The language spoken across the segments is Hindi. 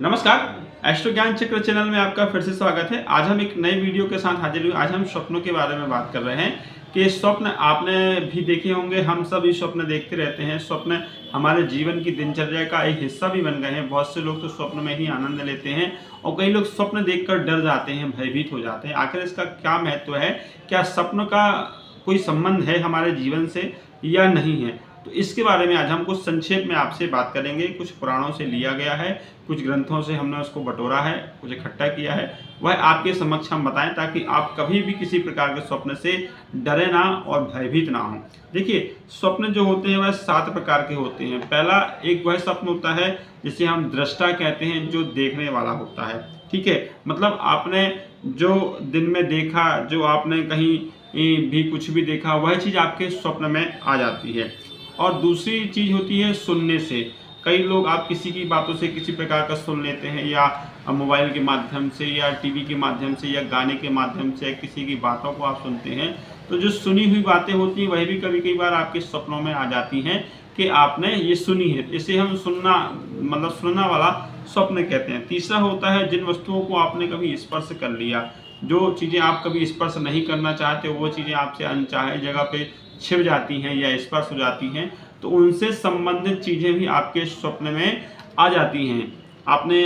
नमस्कार। एस्ट्रो ज्ञान चक्र चैनल में आपका फिर से स्वागत है। आज हम एक नए वीडियो के साथ हाजिर हुए। आज हम स्वप्नों के बारे में बात कर रहे हैं कि स्वप्न आपने भी देखे होंगे, हम सभी स्वप्न देखते रहते हैं। स्वप्न हमारे जीवन की दिनचर्या का एक हिस्सा भी बन गए हैं। बहुत से लोग तो स्वप्न में ही आनंद लेते हैं और कई लोग स्वप्न देखकर डर जाते हैं, भयभीत हो जाते हैं। आखिर इसका क्या महत्व है? क्या स्वप्न का कोई संबंध है हमारे जीवन से या नहीं है? तो इसके बारे में आज हम कुछ संक्षेप में आपसे बात करेंगे। कुछ पुराणों से लिया गया है, कुछ ग्रंथों से हमने उसको बटोरा है, कुछ इकट्ठा किया है, वह आपके समक्ष हम बताएं ताकि आप कभी भी किसी प्रकार के स्वप्न से डरे ना और भयभीत ना हो। देखिए, स्वप्न जो होते हैं वह 7 प्रकार के होते हैं। पहला एक वह स्वप्न होता है जिसे हम दृष्टा कहते हैं, जो देखने वाला होता है। ठीक है, मतलब आपने जो दिन में देखा, जो आपने कहीं भी कुछ भी देखा, वह चीज़ आपके स्वप्न में आ जाती है। और दूसरी चीज़ होती है सुनने से। कई लोग आप किसी की बातों से किसी प्रकार का सुन लेते हैं, या मोबाइल के माध्यम से या टीवी के माध्यम से या गाने के माध्यम से किसी की बातों को आप सुनते हैं, तो जो सुनी हुई बातें होती हैं वह भी कभी कई बार आपके सपनों में आ जाती हैं कि आपने ये सुनी है। इसे हम सुनना मतलब सुनना वाला स्वप्न कहते हैं। तीसरा होता है जिन वस्तुओं को आपने कभी स्पर्श कर लिया। जो चीज़ें आप कभी स्पर्श नहीं करना चाहते, वो चीज़ें आपसे अनचाहे जगह पे छिप जाती हैं या स्पर्श हो जाती हैं, तो उनसे संबंधित चीज़ें भी आपके स्वप्न में आ जाती हैं। आपने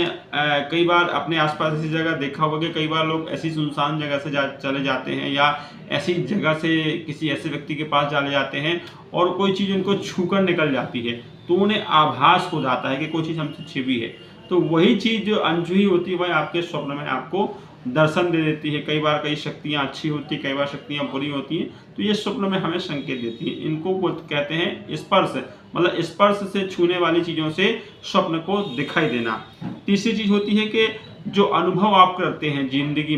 कई बार अपने आसपास ऐसी जगह देखा होगा कि कई बार लोग ऐसी सुनसान जगह से चले जाते हैं, या ऐसी जगह से किसी ऐसे व्यक्ति के पास चले जाते हैं और कोई चीज़ उनको छूकर निकल जाती है, तो उन्हें आभास हो जाता है कि कोई चीज़ हमसे छिपी है। तो वही चीज़ जो अनछुई होती है वह आपके स्वप्न में आपको दर्शन दे देती है। कई बार कई शक्तियाँ अच्छी होती हैं, कई बार शक्तियाँ बुरी होती हैं, तो ये स्वप्न में हमें संकेत देती है। इनको कहते हैं स्पर्श, मतलब स्पर्श से छूने वाली चीज़ों से स्वप्न को दिखाई देना। तीसरी चीज़ होती है कि जो अनुभव आप करते हैं ज़िंदगी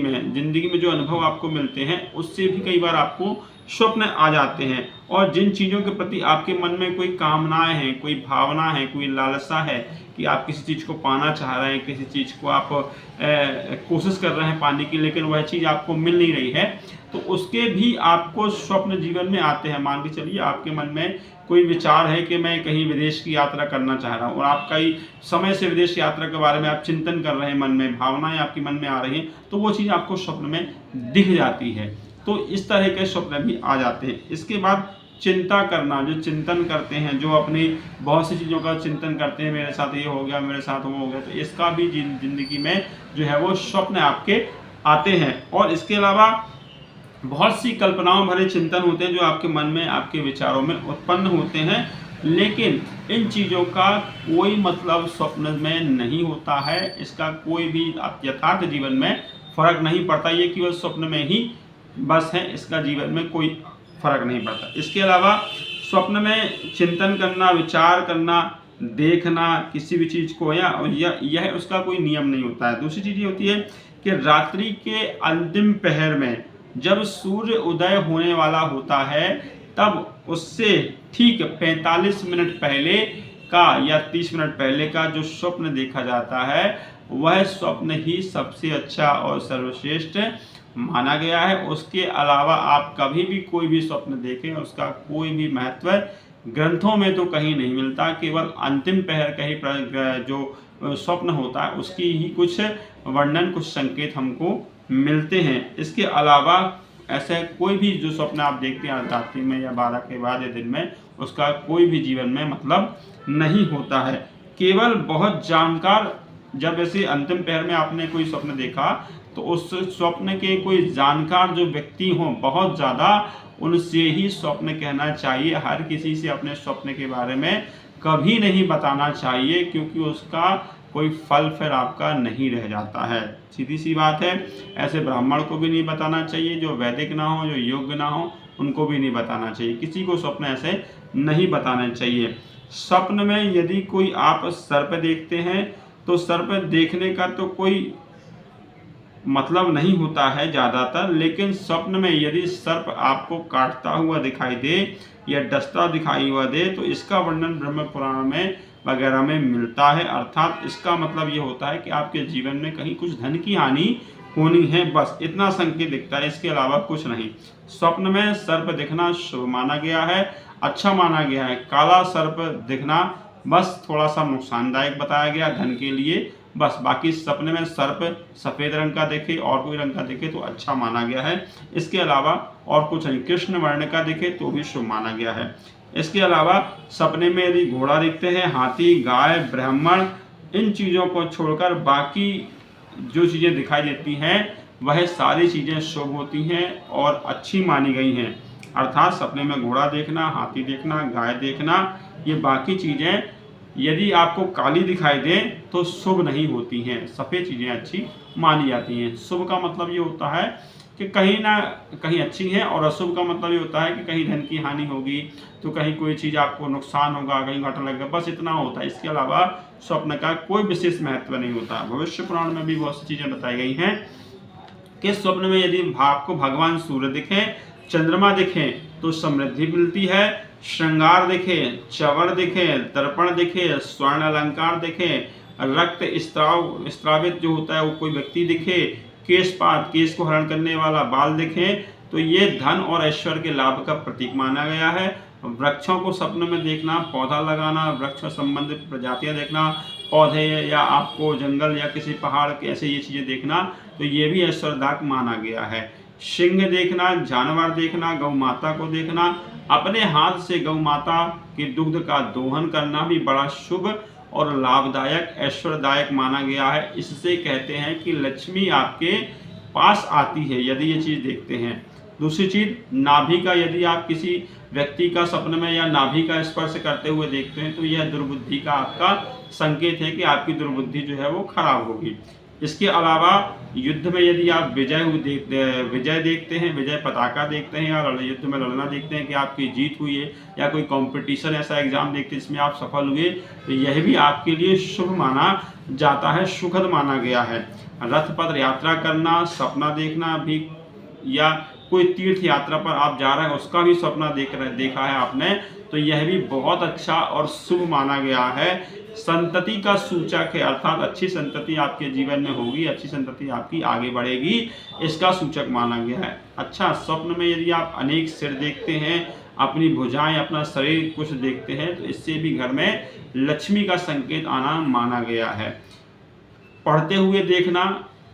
में जो अनुभव आपको मिलते हैं, उससे भी कई बार आपको स्वप्न आ जाते हैं। और जिन चीज़ों के प्रति आपके मन में कोई कामनाएं हैं, कोई भावना है, कोई लालसा है कि आप किसी चीज़ को पाना चाह रहे हैं, किसी चीज़ को आप कोशिश कर रहे हैं पाने की, लेकिन वह चीज़ आपको मिल नहीं रही है, तो उसके भी आपको स्वप्न जीवन में आते हैं। मान के चलिए आपके मन में कोई विचार है कि मैं कहीं विदेश की यात्रा करना चाह रहा हूँ, और आप कई समय से विदेश यात्रा के बारे में आप चिंतन कर रहे हैं, मन में भावनाएं आपके मन में आ रही हैं, तो वो चीज़ आपको स्वप्न में दिख जाती है। तो इस तरह के स्वप्न भी आ जाते हैं। इसके बाद चिंता करना, जो चिंतन करते हैं, जो अपनी बहुत सी चीज़ों का चिंतन करते हैं, मेरे साथ ये हो गया, मेरे साथ वो हो गया, तो इसका भी जिंदगी में जो है वो स्वप्न आपके आते हैं। और इसके अलावा बहुत सी कल्पनाओं भरे चिंतन होते हैं जो आपके मन में, आपके विचारों में उत्पन्न होते हैं, लेकिन इन चीज़ों का कोई मतलब स्वप्न में नहीं होता है। इसका कोई भी यथार्थ जीवन में फर्क नहीं पड़ता। ये केवल स्वप्न में ही बस है, इसका जीवन में कोई फर्क नहीं पड़ता। इसके अलावा स्वप्न में चिंतन करना, विचार करना, देखना किसी भी चीज़ को, या यह उसका कोई नियम नहीं होता है। दूसरी चीज़ ये होती है कि रात्रि के अंतिम पहर में जब सूर्य उदय होने वाला होता है, तब उससे ठीक 45 मिनट पहले का या 30 मिनट पहले का जो स्वप्न देखा जाता है, वह स्वप्न ही सबसे अच्छा और सर्वश्रेष्ठ माना गया है। उसके अलावा आप कभी भी कोई भी स्वप्न देखें, उसका कोई भी महत्व ग्रंथों में तो कहीं नहीं मिलता। केवल अंतिम पहर का ही जो स्वप्न होता है उसकी ही कुछ वर्णन, कुछ संकेत हमको मिलते हैं। इसके अलावा ऐसे कोई भी जो स्वप्न आप देखते हैं रात्रि में या 12 के बाद या दिन में, उसका कोई भी जीवन में मतलब नहीं होता है। केवल बहुत जानकार, जब ऐसे अंतिम पहर में आपने कोई स्वप्न देखा, तो उस स्वप्न के कोई जानकार जो व्यक्ति हों बहुत ज़्यादा, उनसे ही स्वप्न कहना चाहिए। हर किसी से अपने स्वप्न के बारे में कभी नहीं बताना चाहिए, क्योंकि उसका कोई फल फिर आपका नहीं रह जाता है। सीधी सी बात है। ऐसे ब्राह्मण को भी नहीं बताना चाहिए, जो वैदिक ना हो, जो योग्य ना हो, उनको भी नहीं बताना चाहिए। किसी को स्वप्न ऐसे नहीं बताना चाहिए। स्वप्न में यदि कोई आप सर्प देखते हैं, तो सर्प देखने का तो कोई मतलब नहीं होता है ज़्यादातर, लेकिन स्वप्न में यदि सर्प आपको काटता हुआ दिखाई दे या डसता दिखाई हुआ दे, तो इसका वर्णन ब्रह्म पुराण में वगैरह में मिलता है। अर्थात इसका मतलब ये होता है कि आपके जीवन में कहीं कुछ धन की हानि होनी है, बस इतना संकेत दिखता है, इसके अलावा कुछ नहीं। स्वप्न में सर्प दिखना शुभ माना गया है, अच्छा माना गया है। काला सर्प दिखना बस थोड़ा सा नुकसानदायक बताया गया धन के लिए, बस। बाकी सपने में सर्प सफ़ेद रंग का दिखे और कोई रंग का दिखे तो अच्छा माना गया है। इसके अलावा और कुछ नहीं, कृष्ण वर्ण का दिखे तो भी शुभ माना गया है। इसके अलावा सपने में यदि घोड़ा दिखते हैं, हाथी, गाय, ब्राह्मण, इन चीज़ों को छोड़कर बाकी जो चीज़ें दिखाई देती हैं वह सारी चीज़ें शुभ होती हैं और अच्छी मानी गई हैं। अर्थात सपने में घोड़ा देखना, हाथी देखना, गाय देखना, ये बाकी चीज़ें यदि आपको काली दिखाई दें तो शुभ नहीं होती हैं, सफ़ेद चीज़ें अच्छी मानी जाती हैं। शुभ का मतलब ये होता है कि कहीं ना कहीं अच्छी हैं, और अशुभ का मतलब ये होता है कि कहीं धन की हानि होगी, तो कहीं कोई चीज़ आपको नुकसान होगा, कहीं घाटा लगेगा, बस इतना होता है। इसके अलावा स्वप्न का कोई विशेष महत्व नहीं होता। भविष्य पुराण में भी बहुत सी चीज़ें बताई गई हैं कि स्वप्न में यदि आपको भगवान सूर्य दिखें, चंद्रमा दिखें तो समृद्धि मिलती है, श्रृंगार दिखे, चवर दिखे, दर्पण दिखे, स्वर्ण अलंकार दिखे, रक्त स्त्रावित जो होता है वो कोई व्यक्ति दिखे, केशपात, केश को हरण करने वाला बाल दिखे, तो ये धन और ऐश्वर्य के लाभ का प्रतीक माना गया है। वृक्षों को सपने में देखना, पौधा लगाना, वृक्ष संबंधित प्रजातियां देखना, पौधे या आपको जंगल या किसी पहाड़ के ऐसे ये चीज़ें देखना, तो ये भी ऐश्वर्यदायक माना गया है। सिंह देखना, जानवर देखना, गौ माता को देखना, अपने हाथ से गौ माता के दुग्ध का दोहन करना भी बड़ा शुभ और लाभदायक, ऐश्वर्यदायक माना गया है। इससे कहते हैं कि लक्ष्मी आपके पास आती है यदि ये चीज़ देखते हैं। दूसरी चीज़, नाभि का यदि आप किसी व्यक्ति का सपने में या नाभि का स्पर्श करते हुए देखते हैं तो यह दुर्बुद्धि का आपका संकेत है कि आपकी दुर्बुद्धि जो है वो खराब होगी। इसके अलावा युद्ध में यदि आप विजय देखते हैं, विजय पताका देखते हैं, या युद्ध में लड़ना देखते हैं कि आपकी जीत हुई है, या कोई कंपटीशन ऐसा एग्जाम देखते हैं जिसमें आप सफल हुए, तो यह भी आपके लिए शुभ माना जाता है, सुखद माना गया है। रथ पथ यात्रा करना, सपना देखना भी, या कोई तीर्थ यात्रा पर आप जा रहे हैं उसका भी सपना देखा है आपने, तो यह भी बहुत अच्छा और शुभ माना गया है। संतति का सूचक है, अर्थात अच्छी संतति आपके जीवन में होगी, अच्छी संतति आपकी आगे बढ़ेगी, इसका सूचक माना गया है। अच्छा, स्वप्न में यदि आप अनेक सिर देखते हैं, अपनी भुजाएं, अपना शरीर कुछ देखते हैं, तो इससे भी घर में लक्ष्मी का संकेत आना माना गया है। पढ़ते हुए देखना,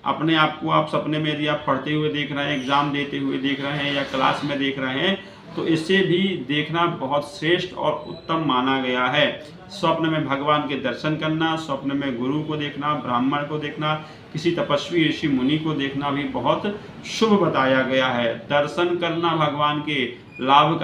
अपने आप को आप सपने में यदि आप पढ़ते हुए देख रहे हैं, एग्जाम देते हुए देख रहे हैं, या क्लास में देख रहे हैं, तो इससे भी देखना बहुत श्रेष्ठ और उत्तम माना गया है। स्वप्न में भगवान के दर्शन करना, स्वप्न में गुरु को देखना, ब्राह्मण को देखना, किसी तपस्वी ऋषि मुनि को देखना भी बहुत शुभ बताया गया है। दर्शन करना भगवान के लाभ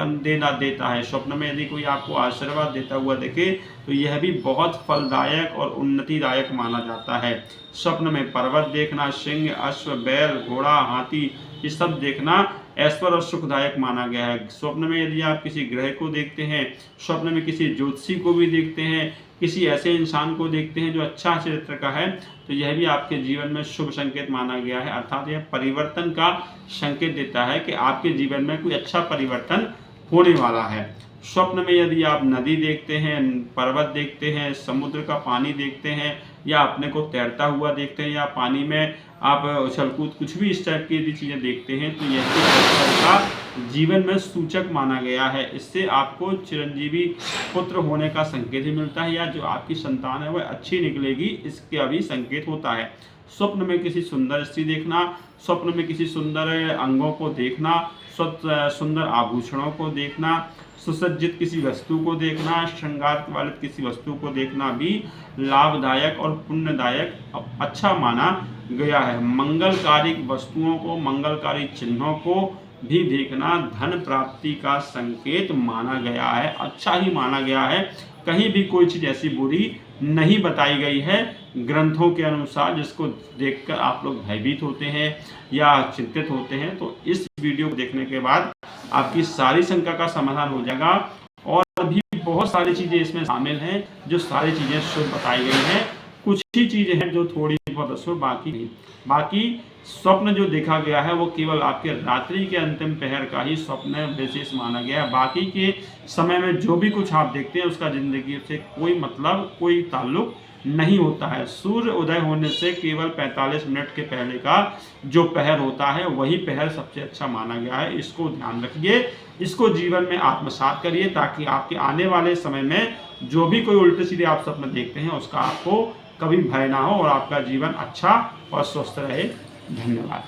देता है। स्वप्न में यदि कोई आपको आशीर्वाद देता हुआ दिखे तो यह भी बहुत फलदायक और उन्नतिदायक माना जाता है। स्वप्न में पर्वत देखना, सिंह, अश्व, बैल, घोड़ा, हाथी, ये सब देखना ऐश्वर्य और सुखदायक माना गया है। स्वप्न में यदि आप किसी ग्रह को देखते हैं, स्वप्न में किसी ज्योतिषी को भी देखते हैं, किसी ऐसे इंसान को देखते हैं जो अच्छा चरित्र का है, तो यह भी आपके जीवन में शुभ संकेत माना गया है। अर्थात यह परिवर्तन का संकेत देता है कि आपके जीवन में कोई अच्छा परिवर्तन होने वाला है। स्वप्न में यदि आप नदी देखते हैं, पर्वत देखते हैं, समुद्र का पानी देखते हैं, या अपने को तैरता हुआ देखते हैं, या पानी में आप उछल कूद कुछ भी इस टाइप की यदि चीज़ें देखते हैं, तो यह का जीवन में सूचक माना गया है। इससे आपको चिरंजीवी पुत्र होने का संकेत भी मिलता है, या जो आपकी संतान है वह अच्छी निकलेगी, इसका भी संकेत होता है। स्वप्न में किसी सुंदर स्त्री देखना, स्वप्न में किसी सुंदर अंगों को देखना, सुंदर आभूषणों को देखना, सुसज्जित किसी वस्तु को देखना, श्रृंगार वाले किसी वस्तु को देखना भी लाभदायक और पुण्यदायक अच्छा माना गया है। मंगलकारी वस्तुओं को, मंगलकारी चिन्हों को भी देखना धन प्राप्ति का संकेत माना गया है, अच्छा ही माना गया है। कहीं भी कोई चीज़ ऐसी बुरी नहीं बताई गई है ग्रंथों के अनुसार जिसको देखकर आप लोग भयभीत होते हैं या चिंतित होते हैं। तो इस वीडियो को देखने के बाद आपकी सारी शंका का समाधान हो जाएगा, और भी बहुत सारी चीज़ें इसमें शामिल हैं जो सारी चीज़ें शुभ बताई गई हैं। कुछ ही चीज़ें हैं जो थोड़ी बहुत अशुभ, बाकी नहीं। बाकी स्वप्न जो देखा गया है वो केवल आपके रात्रि के अंतिम पहर का ही स्वप्न विशेष माना गया है। बाकी के समय में जो भी कुछ आप देखते हैं उसका जिंदगी से कोई मतलब, कोई ताल्लुक नहीं होता है। सूर्य उदय होने से केवल 45 मिनट के पहले का जो पहर होता है वही पहर सबसे अच्छा माना गया है। इसको ध्यान रखिए, इसको जीवन में आत्मसात करिए, ताकि आपके आने वाले समय में जो भी कोई उल्टे सीधे आप सपने देखते हैं उसका आपको कभी भय ना हो और आपका जीवन अच्छा और स्वस्थ रहे। धन्यवाद।